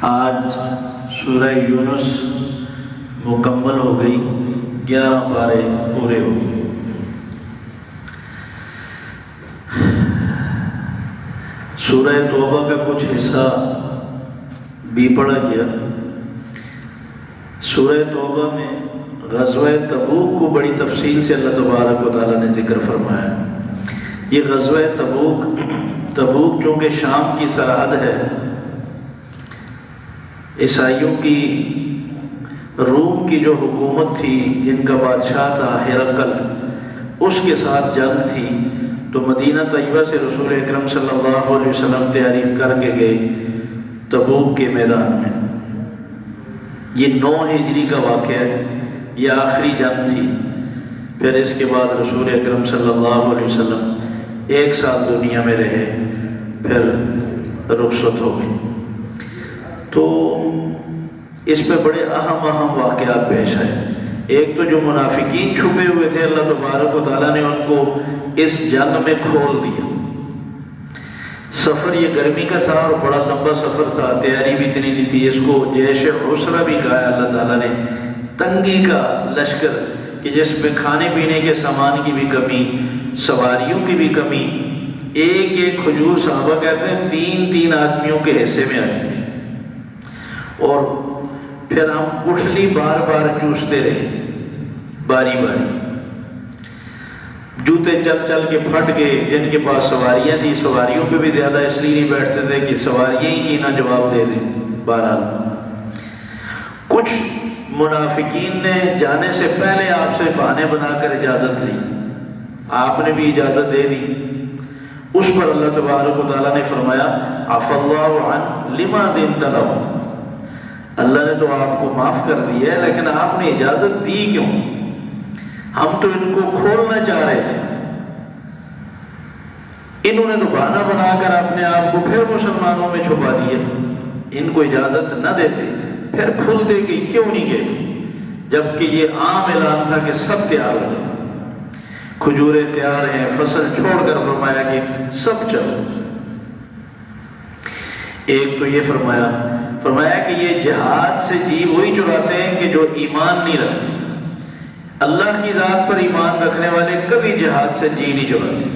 آج سورہ یونس مکمل ہو گئی، 11 پارے پورے ہو گئے۔ سورہ توبہ کا کچھ حصہ بھی پڑھا گیا۔ سورہ توبہ میں غزوہ تبوک کو بڑی تفصیل سے اللہ تبارک و تعالیٰ نے ذکر فرمایا۔ یہ غزوہ تبوک چونکہ شام کی سرحد ہے، عیسائیوں کی روم کی جو حکومت تھی، جن کا بادشاہ تھا ہرقل، اس کے ساتھ جنگ تھی، تو مدینہ طیبہ سے رسول اکرم صلی اللہ علیہ وسلم تیاری کر کے گئے تبوک کے میدان میں۔ یہ 9 ہجری کا واقعہ ہے، یہ آخری جنگ تھی۔ پھر اس کے بعد رسول اکرم صلی اللہ علیہ وسلم 1 سال دنیا میں رہے، پھر رخصت ہو گئی۔ تو اس میں بڑے اہم واقعات پیش آئے۔ ایک تو جو منافقین چھپے ہوئے تھے، اللہ تبارک و تعالیٰ نے ان کو اس جنگ میں کھول دیا۔ سفر یہ گرمی کا تھا اور بڑا لمبا سفر تھا، تیاری بھی اتنی نہیں تھی۔ اس کو جیش عسرہ بھی کہا ہے اللہ تعالیٰ نے، تنگی کا لشکر کہ جس میں کھانے پینے کے سامان کی بھی کمی، سواریوں کی بھی کمی۔ ایک کھجور صحابہ کہتے ہیں 3 آدمیوں کے حصے میں آتی تھی، اور پھر ہم گٹھلی بار بار چوستے رہے، باری باری۔ جوتے چل کے پھٹ گئے۔ جن کے پاس سواریاں تھیں، سواریوں پہ بھی زیادہ اس لیے نہیں بیٹھتے تھے کہ سواریاں ہی کی نہ جواب دے دیں۔ بہرحال کچھ منافقین نے جانے سے پہلے آپ سے بہانے بنا کر اجازت لی، آپ نے بھی اجازت دے دی۔ اس پر اللہ تبارک و تعالیٰ نے فرمایا عفا اللہ عنک لما اذنت لہم، اللہ نے تو آپ کو معاف کر دیا ہے، لیکن آپ نے اجازت دی کیوں؟ ہم تو ان کو کھولنا چاہ رہے تھے، انہوں نے تو بہانہ بنا کر اپنے آپ کو پھر مسلمانوں میں چھپا دیا۔ ان کو اجازت نہ دیتے، پھر کھلتے کہ کیوں نہیں گئے تم، جبکہ یہ عام اعلان تھا کہ سب تیار ہو جائیں، کھجوریں تیار ہیں، فصل چھوڑ کر فرمایا کہ سب چلو۔ ایک تو یہ فرمایا کہ یہ جہاد سے جی وہی چراتے ہیں کہ جو ایمان نہیں رکھتے۔ اللہ کی ذات پر ایمان رکھنے والے کبھی جہاد سے جی نہیں چراتے۔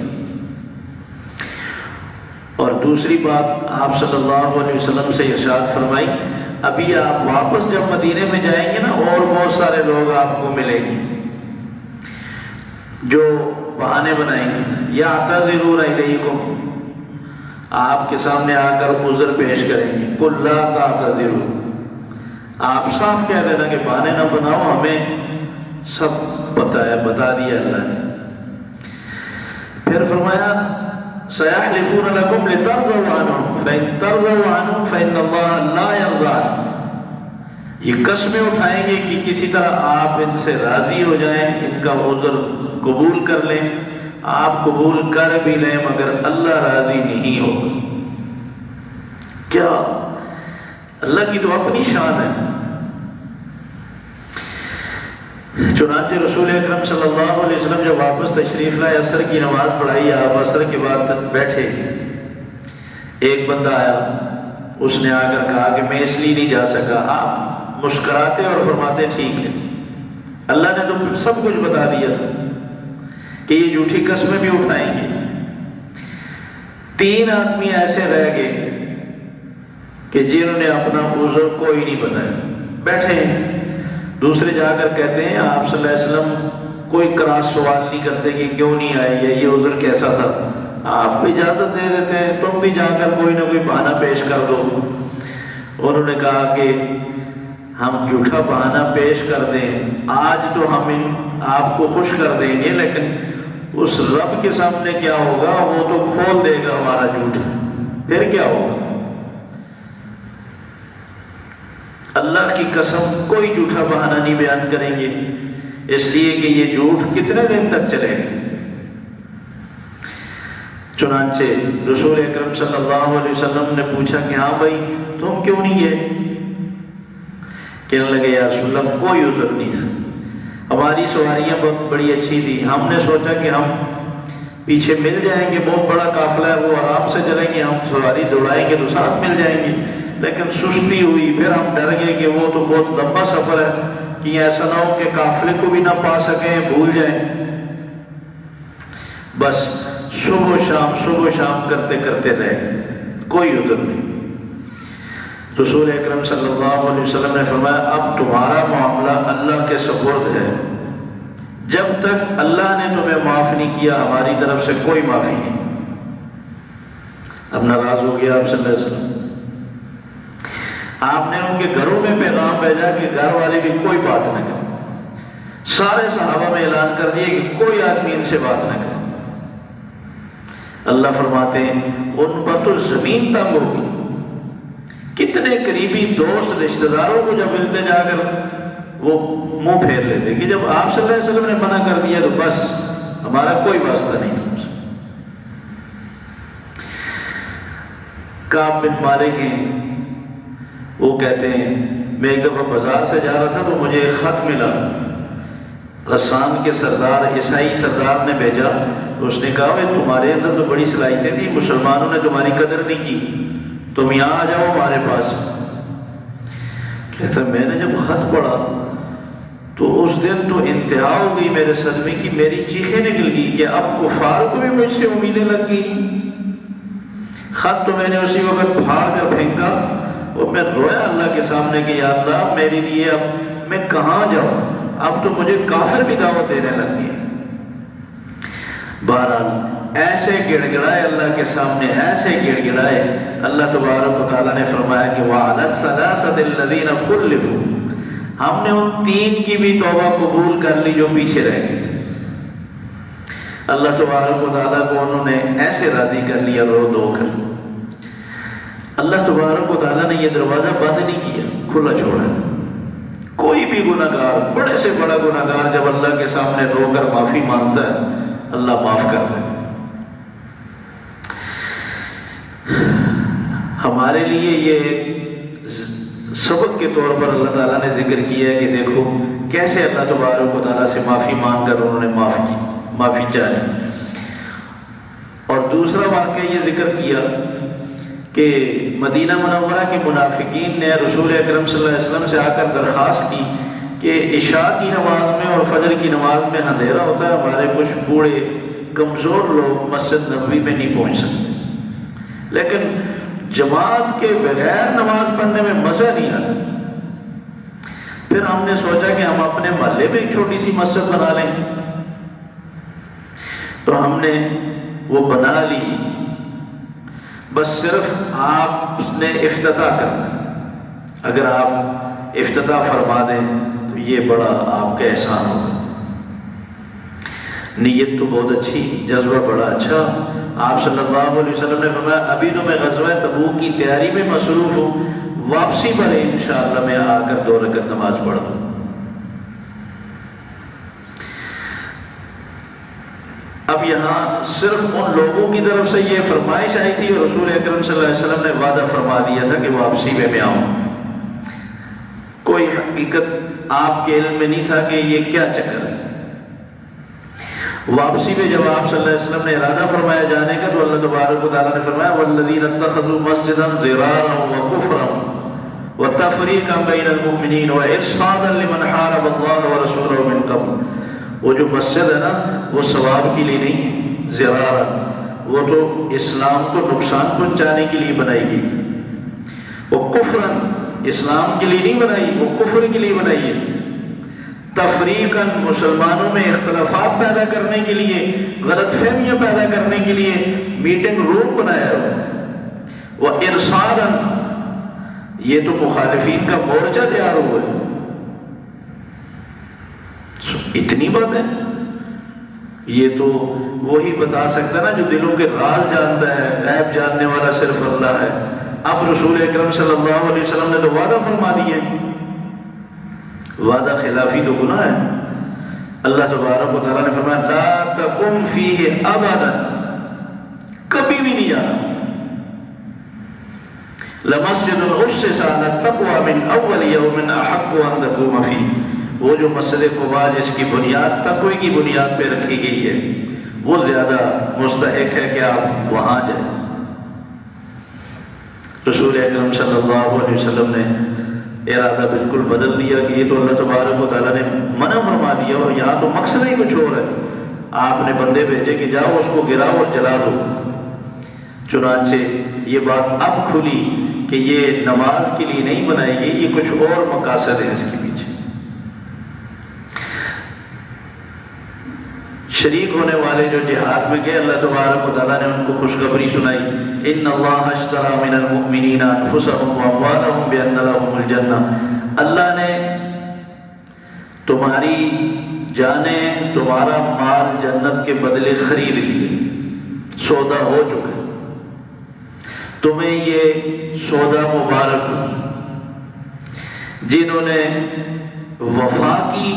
اور دوسری بات آپ صلی اللہ علیہ وسلم سے ارشاد فرمائی، ابھی آپ واپس جب مدینے میں جائیں گے نا، اور بہت سارے لوگ آپ کو ملیں گے جو بہانے بنائیں گے، یعتذرون الیکم، آپ کے سامنے آ کر عذر پیش کریں گے، قل لا تعتذروا، آپ صاف کہہ دینا کہ بہانے نہ بناؤ، ہمیں سب بتا دیا اللہ نے۔ پھر فرمایا سیحلفون لکم لترضوا عنہم فإن ترضوا عنہم فإن اللہ لا یرضى، یہ قسمیں اٹھائیں گے کہ کسی طرح آپ ان سے راضی ہو جائیں، ان کا عذر قبول کر لیں۔ آپ قبول کر بھی لیں مگر اللہ راضی نہیں ہوگا۔ کیا اللہ کی تو اپنی شان ہے۔ چنانچہ رسول اکرم صلی اللہ علیہ وسلم جب واپس تشریف لائے، عصر کی نماز پڑھائی، آپ عصر کے بعد بیٹھے، ایک بندہ آیا، اس نے آ کر کہا کہ میں اس لیے نہیں جا سکا۔ آپ مسکراتے اور فرماتے ٹھیک ہے، اللہ نے تو سب کچھ بتا دیا تھا کہ یہ جھوٹی قسمیں بھی اٹھائیں گے۔ 3 آدمی ایسے رہ گئے کہ جنہوں نے اپنا عذر کوئی نہیں بتایا، بیٹھے ہیں۔ دوسرے جا کر کہتے ہیں آپ صلی اللہ علیہ وسلم کوئی کراس سوال نہیں کرتے کہ کیوں نہیں آئے یا یہ عذر کیسا تھا، آپ بھی اجازت دے دیتے ہیں، تم بھی جا کر کوئی نہ کوئی بہانہ پیش کر دو۔ انہوں نے کہا کہ ہم جھوٹا بہانہ پیش کر دیں، آج تو ہم آپ کو خوش کر دیں گے، لیکن اس رب کے سامنے کیا ہوگا، وہ تو کھول دے گا ہمارا جھوٹ، پھر کیا ہوگا۔ اللہ کی قسم کوئی جھوٹا بہانہ نہیں بیان کریں گے، اس لیے کہ یہ جھوٹ کتنے دن تک چلے گا۔ چنانچہ رسول اکرم صلی اللہ علیہ وسلم نے پوچھا کہ ہاں بھائی تم کیوں نہیں گئے؟ کہنے لگے یا رسول اللہ کوئی عذر نہیں تھا، ہماری سواریاں بہت بڑی اچھی تھی، ہم نے سوچا کہ ہم پیچھے مل جائیں گے، بہت بڑا قافلہ ہے، وہ آرام سے چلیں گے، ہم سواری دوڑائیں گے تو ساتھ مل جائیں گے، لیکن سستی ہوئی، پھر ہم ڈر گئے کہ وہ تو بہت لمبا سفر ہے، کہ ایسا نہ ہو کہ قافلے کو بھی نہ پا سکیں، بھول جائیں۔ بس صبح و شام کرتے کرتے رہ گئے، کوئی عذر نہیں۔ رسول اکرم صلی اللہ علیہ وسلم نے فرمایا اب تمہارا معاملہ اللہ کے سپرد ہے، جب تک اللہ نے تمہیں معاف نہیں کیا ہماری طرف سے کوئی معافی نہیں۔ اب ناراض ہو گیا آپ صلی اللہ علیہ وسلم، آپ نے ان کے گھروں میں پیغام بھیجا کہ گھر والے بھی کوئی بات نہ کریں، سارے صحابہ میں اعلان کر دیا کہ کوئی آدمی ان سے بات نہ کرے۔ اللہ فرماتے ہیں ان پر تو زمین تنگ ہوگی، کتنے قریبی دوست رشتہ داروں کو جب ملتے جا کر وہ منہ پھیر لیتے کہ جب آپ صلی اللہ علیہ وسلم نے منع کر دیا تو بس ہمارا کوئی واسطہ نہیں تم سے۔ کعب بن مالک ہیں، وہ کہتے ہیں میں ایک دفعہ بازار سے جا رہا تھا تو مجھے ایک خط ملا، غسان کے سردار عیسائی سردار نے بھیجا، اس نے کہا کہ تمہارے اندر تو بڑی صلاحیتیں تھیں، مسلمانوں نے تمہاری قدر نہیں کی، تم یہاں آ جاؤ ہمارے پاس۔ کہتا میں نے جب خط پڑھا تو اس دن تو انتہا ہو گئی میرے صدمے کی، میری چیخیں نکل گئی کہ اب کفار کو بھی مجھ سے امیدیں لگ گئی۔ خط تو میں نے اسی وقت پھاڑ کر پھینکا اور میں رویا اللہ کے سامنے کہ یا اللہ میرے لیے اب میں کہاں جاؤں، اب تو مجھے کافر بھی دعوت دینے لگ گئے۔ بہرحال ایسے گڑ گڑائے اللہ کے سامنے، ایسے گڑ گڑائے، اللہ تبارک و تعالیٰ نے فرمایا کہ وَعَلَى الثَّلَاثَةِ الَّذِينَ خُلِّفُوا، ہم نے ان تین کی بھی توبہ قبول کر لی جو پیچھے رہ گئے تھے۔ اللہ تبارک و تعالیٰ کو انہوں نے ایسے راضی کر لیا رو دو کر۔ اللہ تبارک و تعالیٰ نے یہ دروازہ بند نہیں کیا، کھلا چھوڑا۔ کوئی بھی گناہ گار، بڑے سے بڑا گناہ گار جب اللہ کے سامنے رو کر معافی مانگتا ہے اللہ معاف کر دیتا۔ ہمارے لیے یہ سبق کے طور پر اللہ تعالیٰ نے ذکر کیا ہے کہ دیکھو کیسے اللہ تبارک و تعالیٰ سے معافی مانگ کر انہوں نے معاف کی، معافی چاہی۔ اور دوسرا واقعہ یہ ذکر کیا کہ مدینہ منورہ کے منافقین نے رسول اکرم صلی اللہ علیہ وسلم سے آ کر درخواست کی کہ عشاء کی نماز میں اور فجر کی نماز میں اندھیرا ہوتا ہے، ہمارے کچھ بوڑھے کمزور لوگ مسجد نبوی میں نہیں پہنچ سکتے، لیکن جماعت کے بغیر نماز پڑھنے میں مزہ نہیں آتا۔ پھر ہم نے سوچا کہ ہم اپنے محلے میں ایک چھوٹی سی مسجد بنا لیں، تو ہم نے وہ بنا لی، بس صرف آپ نے افتتاح کرنا، اگر آپ افتتاح فرما دیں تو یہ بڑا آپ کا احسان ہوگا۔ نیت تو بہت اچھی، جذبہ بڑا اچھا۔ آپ صلی اللہ علیہ وسلم نے فرمایا ابھی تو میں غزوہ تبوک کی تیاری میں مصروف ہوں، واپسی پر انشاءاللہ میں آ کر 2 رکعت نماز پڑھ دوں۔ اب یہاں صرف ان لوگوں کی طرف سے یہ فرمائش آئی تھی اور رسول اکرم صلی اللہ علیہ وسلم نے وعدہ فرما دیا تھا کہ واپسی میں آؤں، کوئی حقیقت آپ کے علم میں نہیں تھا کہ یہ کیا چکر ہے۔ واپسی میں جب آپ صلی اللہ علیہ وسلم نے ارادہ فرمایا جانے کا تو اللہ تبارک و تعالیٰ نے فرمایا وَالَّذِينَ اتَّخَذُوا مَسْجِدًا ضِرَارًا وَكُفْرًا وَتَفْرِيقًا بَيْنَ الْمُؤْمِنِينَ وَإِرْصَادًا لِمَنْ حَارَبَ اللَّهَ وَرَسُولَهُ مِنْ قَبْلُ۔ وہ جو مسجد ہے نا وہ ثواب کے لیے نہیں ہے، ضرارًا، وہ تو اسلام کو نقصان پہنچانے کے لیے بنائی گئی، وہ کفراً اسلام کے لیے نہیں بنائی، وہ کفر کے لیے بنائی ہے، تفریقاً مسلمانوں میں اختلافات پیدا کرنے کے لیے، غلط فہمیاں پیدا کرنے کے لیے میٹنگ روم بنایا ہو، وہ ارصاداً، یہ تو مخالفین کا مورچہ تیار ہوا ہے۔ اتنی بات ہے، یہ تو وہی بتا سکتا نا جو دلوں کے راز جانتا ہے، غیب جاننے والا صرف اللہ ہے۔ اب رسول اکرم صلی اللہ علیہ وسلم نے تو وعدہ فرما دیا، وعدہ خلافی تو گناہ ہے۔ اللہ تبارک و تعالیٰ نے فرمایا لا تقم فیہ ابدا، کبھی بھی نہیں جانا۔ لمسجد اسس علی التقوی من اول یوم احق ان تقوم فیہ، وہ جو مسجد قباء جس کی بنیاد تقوی کی بنیاد پہ رکھی گئی ہے، وہ زیادہ مستحق ہے کہ آپ وہاں جائیں۔ رسول اکرم صلی اللہ علیہ وسلم نے ارادہ بالکل بدل دیا کہ یہ تو اللہ تبارک و تعالیٰ نے منع فرما دیا اور یہاں تو مقصد ہی کچھ اور ہے۔ آپ نے بندے بھیجے کہ جاؤ اس کو گراؤ اور جلا دو۔ چنانچہ یہ بات اب کھلی کہ یہ نماز کے لیے نہیں بنائی گئی، یہ کچھ اور مقاصد ہیں اس کے پیچھے۔ شریک ہونے والے جو جہاد میں گئے، اللہ تبارک و تعالیٰ نے ان کو خوشخبری سنائی، ان اللہ اشتری من المؤمنین انفسهم واموالهم بان لهم الجنہ، اللہ نے تمہاری جانیں، تمہارا مال جنت کے بدلے خرید لیے، سودا ہو چکا ہے، تمہیں یہ سودا مبارک ہو۔ جنہوں نے وفا کی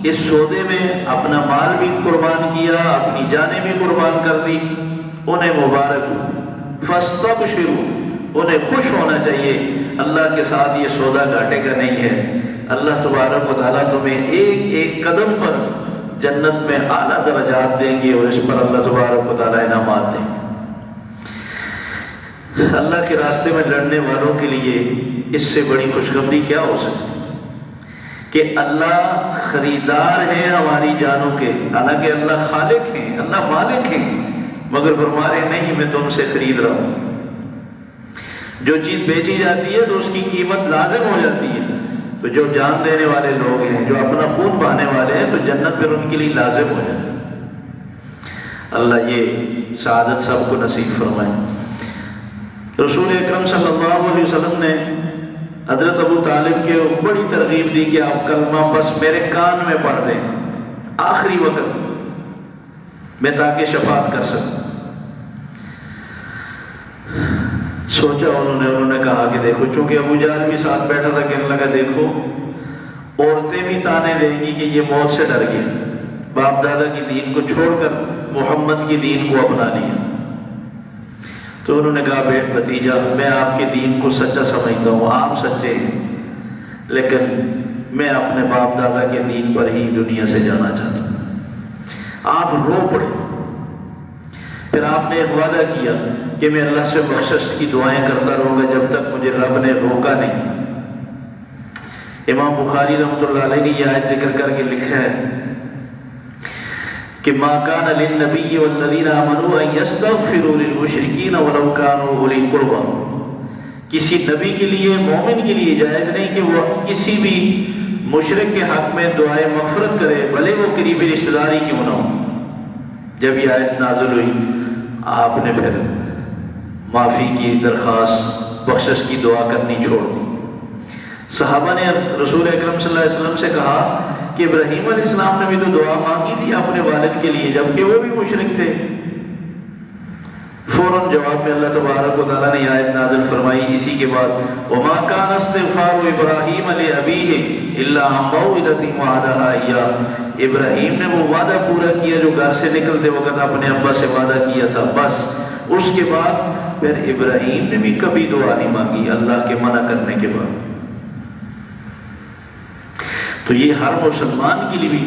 اس سودے میں اپنا مال بھی قربان کیا، اپنی جانیں بھی قربان کر دی، انہیں مبارک ہو۔ فاستبشروا، انہیں خوش ہونا چاہیے، اللہ کے ساتھ یہ سودا گھاٹے کا نہیں ہے۔ اللہ تبارک و تعالیٰ تمہیں ایک ایک قدم پر جنت میں اعلیٰ درجات دیں گے اور اس پر اللہ تبارک و تعالیٰ انعامات دیں گے۔ اللہ کے راستے میں لڑنے والوں کے لیے اس سے بڑی خوشخبری کیا ہو سکتی کہ اللہ خریدار ہے ہماری جانوں کے، حالانکہ اللہ خالق ہیں، اللہ مالک ہیں، مگر فرما رہے نہیں میں تم سے خرید رہا ہوں۔ جو چیز بیچی جاتی ہے تو اس کی قیمت لازم ہو جاتی ہے، تو جو جان دینے والے لوگ ہیں، جو اپنا خون بہانے والے ہیں، تو جنت پھر ان کے لیے لازم ہو جاتی ہے۔ اللہ یہ سعادت سب کو نصیب فرمائے۔ رسول اکرم صلی اللہ علیہ وسلم نے حضرت ابو طالب کے بڑی ترغیب دی کہ آپ کلمہ بس میرے کان میں پڑھ دیں آخری وقت میں، تاکہ شفاعت کر سکوں۔ سوچا انہوں نے کہا کہ دیکھو، چونکہ ابو جہل بھی ساتھ بیٹھا تھا، کہنے لگا دیکھو عورتیں بھی تانے دیں گی کہ یہ موت سے ڈر گیا، باپ دادا کی دین کو چھوڑ کر محمد کی دین کو اپنا لیا۔ تو انہوں نے کہا بیٹ بھتیجا، میں آپ کے دین کو سچا سمجھتا ہوں، آپ سچے ہیں، لیکن میں اپنے باپ دادا کے دین پر ہی دنیا سے جانا چاہتا ہوں۔ آپ رو پڑے۔ پھر آپ نے ایک وعدہ کیا کہ میں اللہ سے بخشش کی دعائیں کرتا رہوں گا جب تک مجھے رب نے روکا نہیں۔ امام بخاری رحمۃ اللہ علیہ نے یہ آیت ذکر کر کے لکھا ہے کہ ما کان للنبی والذین آمنوا ان یستغفروا للمشرکین ولو کانوا اولی قربی، کسی نبی کے لیے، مومن کے لیے جائز نہیں کہ وہ کسی بھی مشرک کے حق میں دعائے مغفرت کرے، بھلے وہ قریبی رشتہ داری کیوں نہ ہو۔ جب یہ آیت نازل ہوئی، آپ نے پھر معافی کی درخواست، بخشش کی دعا کرنی چھوڑ دی۔ صحابہ نے رسول اکرم صلی اللہ علیہ وسلم سے کہا کہ ابراہیم علیہ السلام نے بھی تو دعا مانگی تھی اپنے والد کے لیے، جبکہ وہ بھی مشرک تھے۔ فوراً جواب میں اللہ تبارک و تعالیٰ نے آیت نازل فرمائی اسی کے بعد، وَمَا كَانَ اسْتِغْفَارُ إِبْرَاهِيمَ لِأَبِيهِ إِلَّا عَن مَّوْعِدَةٍ وَعَدَهَا إِيَّاهُ، ابراہیم نے وہ وعدہ پورا کیا جو گھر سے نکلتے وقت اپنے ابا سے وعدہ کیا تھا، بس اس کے بعد پھر ابراہیم نے بھی کبھی دعا نہیں مانگی اللہ کے منع کرنے کے بعد۔ تو یہ ہر مسلمان کے لیے بھی،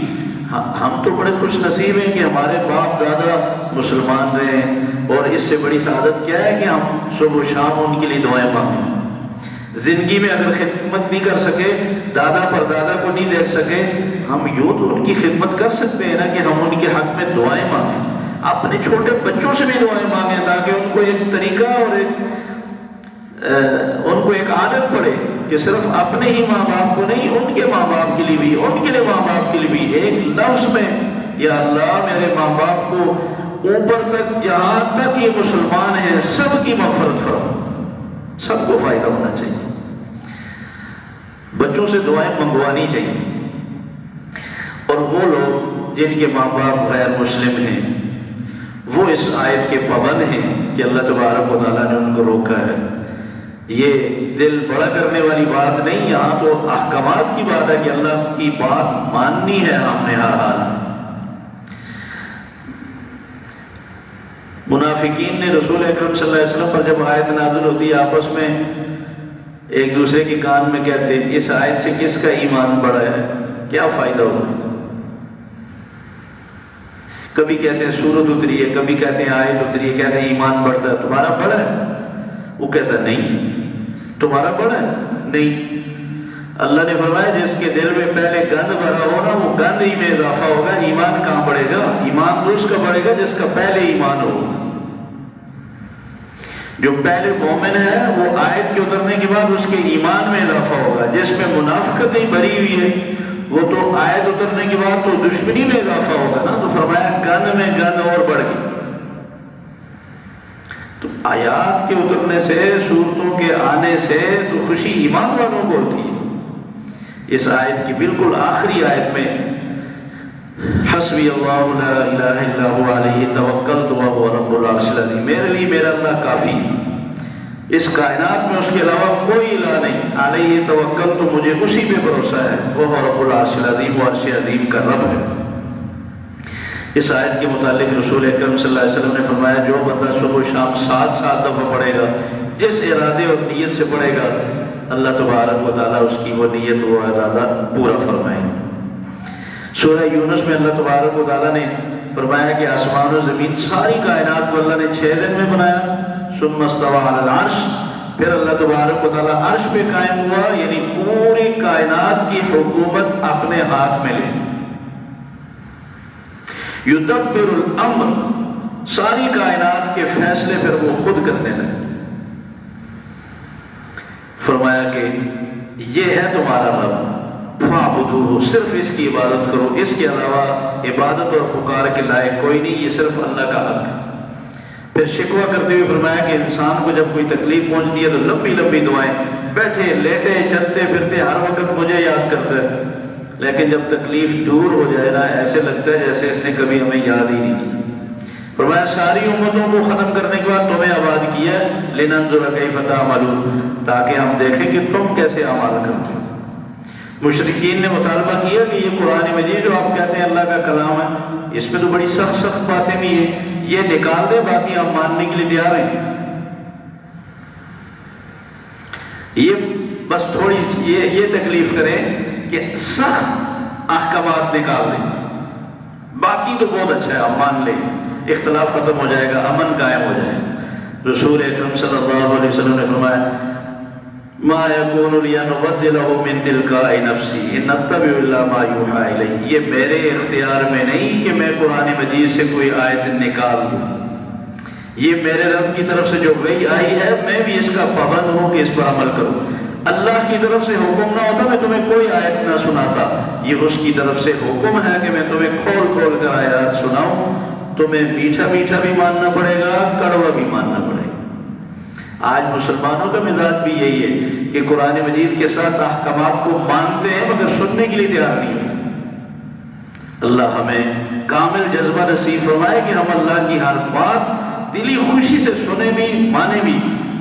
ہم تو بڑے خوش نصیب ہیں کہ ہمارے باپ دادا مسلمان رہے ہیں، اور اس سے بڑی سعادت کیا ہے کہ ہم صبح و شام ان کے لیے دعائیں مانگیں۔ زندگی میں اگر خدمت نہیں کر سکے، دادا پر دادا کو نہیں دیکھ سکے، ہم یوں تو ان کی خدمت کر سکتے ہیں نا کہ ہم ان کے حق میں دعائیں مانگیں، اپنے چھوٹے بچوں سے بھی دعائیں مانگیں، تاکہ ان کو ایک طریقہ اور ان کو ایک عادت پڑے کہ صرف اپنے ہی ماں باپ کو نہیں، ان کے ماں باپ کے لیے بھی، ان کے لیے ماں باپ کے لیے بھی ایک لفظ میں، یا اللہ میرے ماں باپ کو اوپر تک جہاں تک یہ مسلمان ہیں سب کی مغفرت فرما، سب کو فائدہ ہونا چاہیے۔ بچوں سے دعائیں منگوانی چاہیے، اور وہ لوگ جن کے ماں باپ غیر مسلم ہیں وہ اس آیت کے پابند ہیں کہ اللہ تبارک و تعالیٰ نے ان کو روکا ہے۔ یہ دل بڑا کرنے والی بات نہیں، یہاں تو احکامات کی بات ہے کہ اللہ کی بات ماننی ہے ہم نے ہر حال۔ منافقین نے رسول اکرم صلی اللہ علیہ وسلم پر جب آیت نازل ہوتی ہے آپس میں ایک دوسرے کے کان میں کہتے ہیں اس آیت سے کس کا ایمان بڑا ہے، کیا فائدہ ہوگا؟ کبھی کہتے ہیں سورت اتری ہے، کبھی کہتے ہیں آیت اتری ہے، کہتے ہیں ایمان بڑھتا ہے، تمہارا بڑھا ہے؟ وہ کہتا ہے نہیں۔ تمہارا بڑھا ہے؟ نہیں۔ اللہ نے فرمایا جس کے دل میں پہلے گند بھرا ہو نا، وہ گند ہی میں اضافہ ہوگا، ایمان کہاں بڑھے گا؟ ایمان تو اس کا بڑھے گا جس کا پہلے ایمان ہو۔ جو پہلے مومن ہے وہ آیت کے اترنے کے بعد اس کے ایمان میں اضافہ ہوگا، جس میں منافقت ہی بھری ہوئی ہے وہ تو آیت اترنے کے بعد تو دشمنی میں اضافہ ہوگا نا، تو فرمایا گند میں گند اور بڑھ گئی۔ تو آیات کے اترنے سے، سورتوں کے آنے سے تو خوشی ایمان والوں کو ہوتی ہے۔ اس آیت کی بالکل آخری آیت میں حسبی اللہ لا الہ الا هو علیہ توکلت وهو رب العرش العظیم، میرے لیے میرا اللہ کافی ہے، اس کائنات میں اس کے علاوہ کوئی الہ نہیں، علیہ توکل تو مجھے اسی پہ بھروسہ ہے، وہ رب العرش العظیم، وہ عرش عظیم کا رب ہے۔ اس آیت کے متعلق رسول اکرم صلی اللہ علیہ وسلم نے فرمایا جو بندہ صبح و شام 7 دفعہ پڑھے گا، جس ارادے اور نیت سے پڑھے گا، اللہ تبارک و تعالیٰ اس کی وہ نیت و ارادہ پورا فرمائے۔ سورہ یونس میں اللہ تبارک و تعالیٰ نے فرمایا کہ آسمان و زمین ساری کائنات کو اللہ نے 6 دن میں بنایا، ثم استوى علی العرش، پھر اللہ تبارک و تعالیٰ عرش پہ قائم ہوا، یعنی پوری کائنات کی حکومت اپنے ہاتھ میں لے۔ یدبر الامر، ساری کائنات کے فیصلے پھر وہ خود کرنے لگے۔ فرمایا کہ یہ ہے تمہارا رب، فاعبدوہ، صرف اس کی عبادت کرو، اس کے علاوہ عبادت اور پکار کے لائق کوئی نہیں، یہ صرف اللہ کا حق ہے۔ پھر شکوہ کرتے ہوئے فرمایا کہ انسان کو جب کوئی تکلیف پہنچتی ہے تو لمبی لمبی دعائیں، بیٹھے لیٹے چلتے پھرتے ہر وقت مجھے یاد کرتا ہے، لیکن جب تکلیف دور ہو جائے نا ایسے لگتا ہے جیسے اس نے کبھی ہمیں یاد ہی نہیں کی۔ فرمایا ساری امتوں کو ختم کرنے کے بعد تمہیں آباد کیا ہے، لننظر کیف تعملون، تاکہ ہم دیکھیں کہ تم کیسے اعمال کرتے ہو۔ مشرکین نے مطالبہ کیا کہ یہ قرآن مجید جو آپ کہتے ہیں اللہ کا کلام ہے، اس میں تو بڑی سخت سخت باتیں بھی ہیں، یہ نکال دے، باقی ہم ماننے کے لیے تیار ہیں۔ یہ بس تھوڑی یہ تکلیف کریں کہ سخت احکامات نکال دیں، باقی تو بہت اچھا ہے، ہم مان لیں، اختلاف ختم ہو جائے گا، امن قائم ہو جائے گا۔ رسول اکرم صلی اللہ علیہ وسلم نے فرمایا ما یکون لی ان ابدلہ من تلقاء نفسی ان اتبع الا ما یوحی الی، یہ میرے اختیار میں نہیں کہ میں قرآن مجید سے کوئی آیت نکال دوں، یہ میرے رب کی طرف سے جو وحی آئی ہے میں بھی اس کا پابند ہوں کہ اس پر عمل کروں۔ اللہ کی طرف سے حکم نہ ہوتا میں تمہیں کوئی آیت نہ سناتا، یہ اس کی طرف سے حکم ہے کہ میں تمہیں کھول کھول کر آیات سناؤں، تمہیں میٹھا میٹھا بھی ماننا پڑے گا، کڑوا بھی ماننا پڑے گا۔ آج مسلمانوں کا مزاج بھی یہی ہے کہ قرآن مجید کے ساتھ احکامات کو مانتے ہیں مگر سننے کے لیے تیار نہیں ہوتے۔ اللہ ہمیں کامل جذبہ نصیب فرمائے کہ ہم اللہ کی ہر بات دلی خوشی سے سنیں بھی مانے بھی۔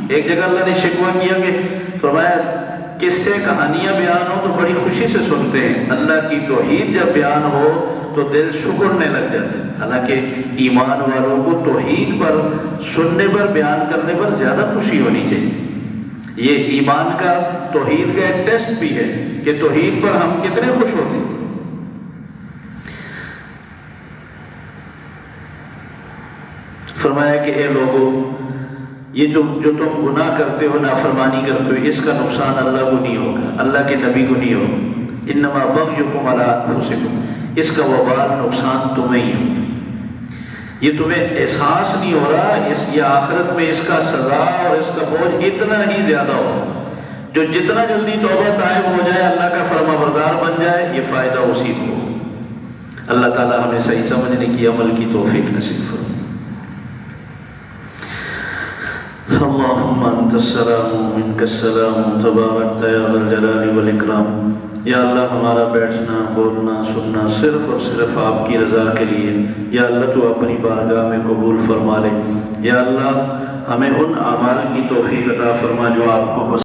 ایک جگہ اللہ نے شکوہ کیا کہ فرمایا قصے کہانیاں بیان ہو تو بڑی خوشی سے سنتے ہیں، اللہ کی توحید جب بیان ہو تو دل سکڑنے لگ جاتا ہے۔ حالانکہ ایمان والوں کو توحید پر سننے پر بیان کرنے پر زیادہ خوشی ہونی چاہیے۔ یہ ایمان کا توحید کا ایک ٹیسٹ بھی ہے کہ توحید پر ہم کتنے خوش ہوتے ہیں۔ فرمایا کہ اے لوگو، یہ جو تم گناہ کرتے ہو، نافرمانی کرتے ہو، اس کا نقصان اللہ کو نہیں ہوگا، اللہ کے نبی کو نہیں ہوگا۔ انما بغیکم علی انفسکم، اس کا وبال نقصان تمہیں ہی ہوگا۔ یہ تمہیں احساس نہیں ہو رہا، یہ آخرت میں اس کا سزا اور اس کا بوجھ اتنا ہی زیادہ ہو۔ جو جتنا جلدی توبہ طائب ہو جائے، اللہ کا فرما بردار بن جائے، یہ فائدہ اسی کو ہو۔ اللہ تعالی ہمیں صحیح سمجھنے کی، عمل کی توفیق نصیب فرمائے۔ اللہم انت السلام منک السلام تبارکت یا ذا الجلال والاکرام۔ یا اللہ ہمارا بیٹھنا، بولنا، سننا صرف اور صرف آپ کی رضا کے لیے، یا اللہ تو اپنی بارگاہ میں قبول فرما لے۔ یا اللہ ہمیں ان اعمال کی توفیق عطا فرما جو آپ کو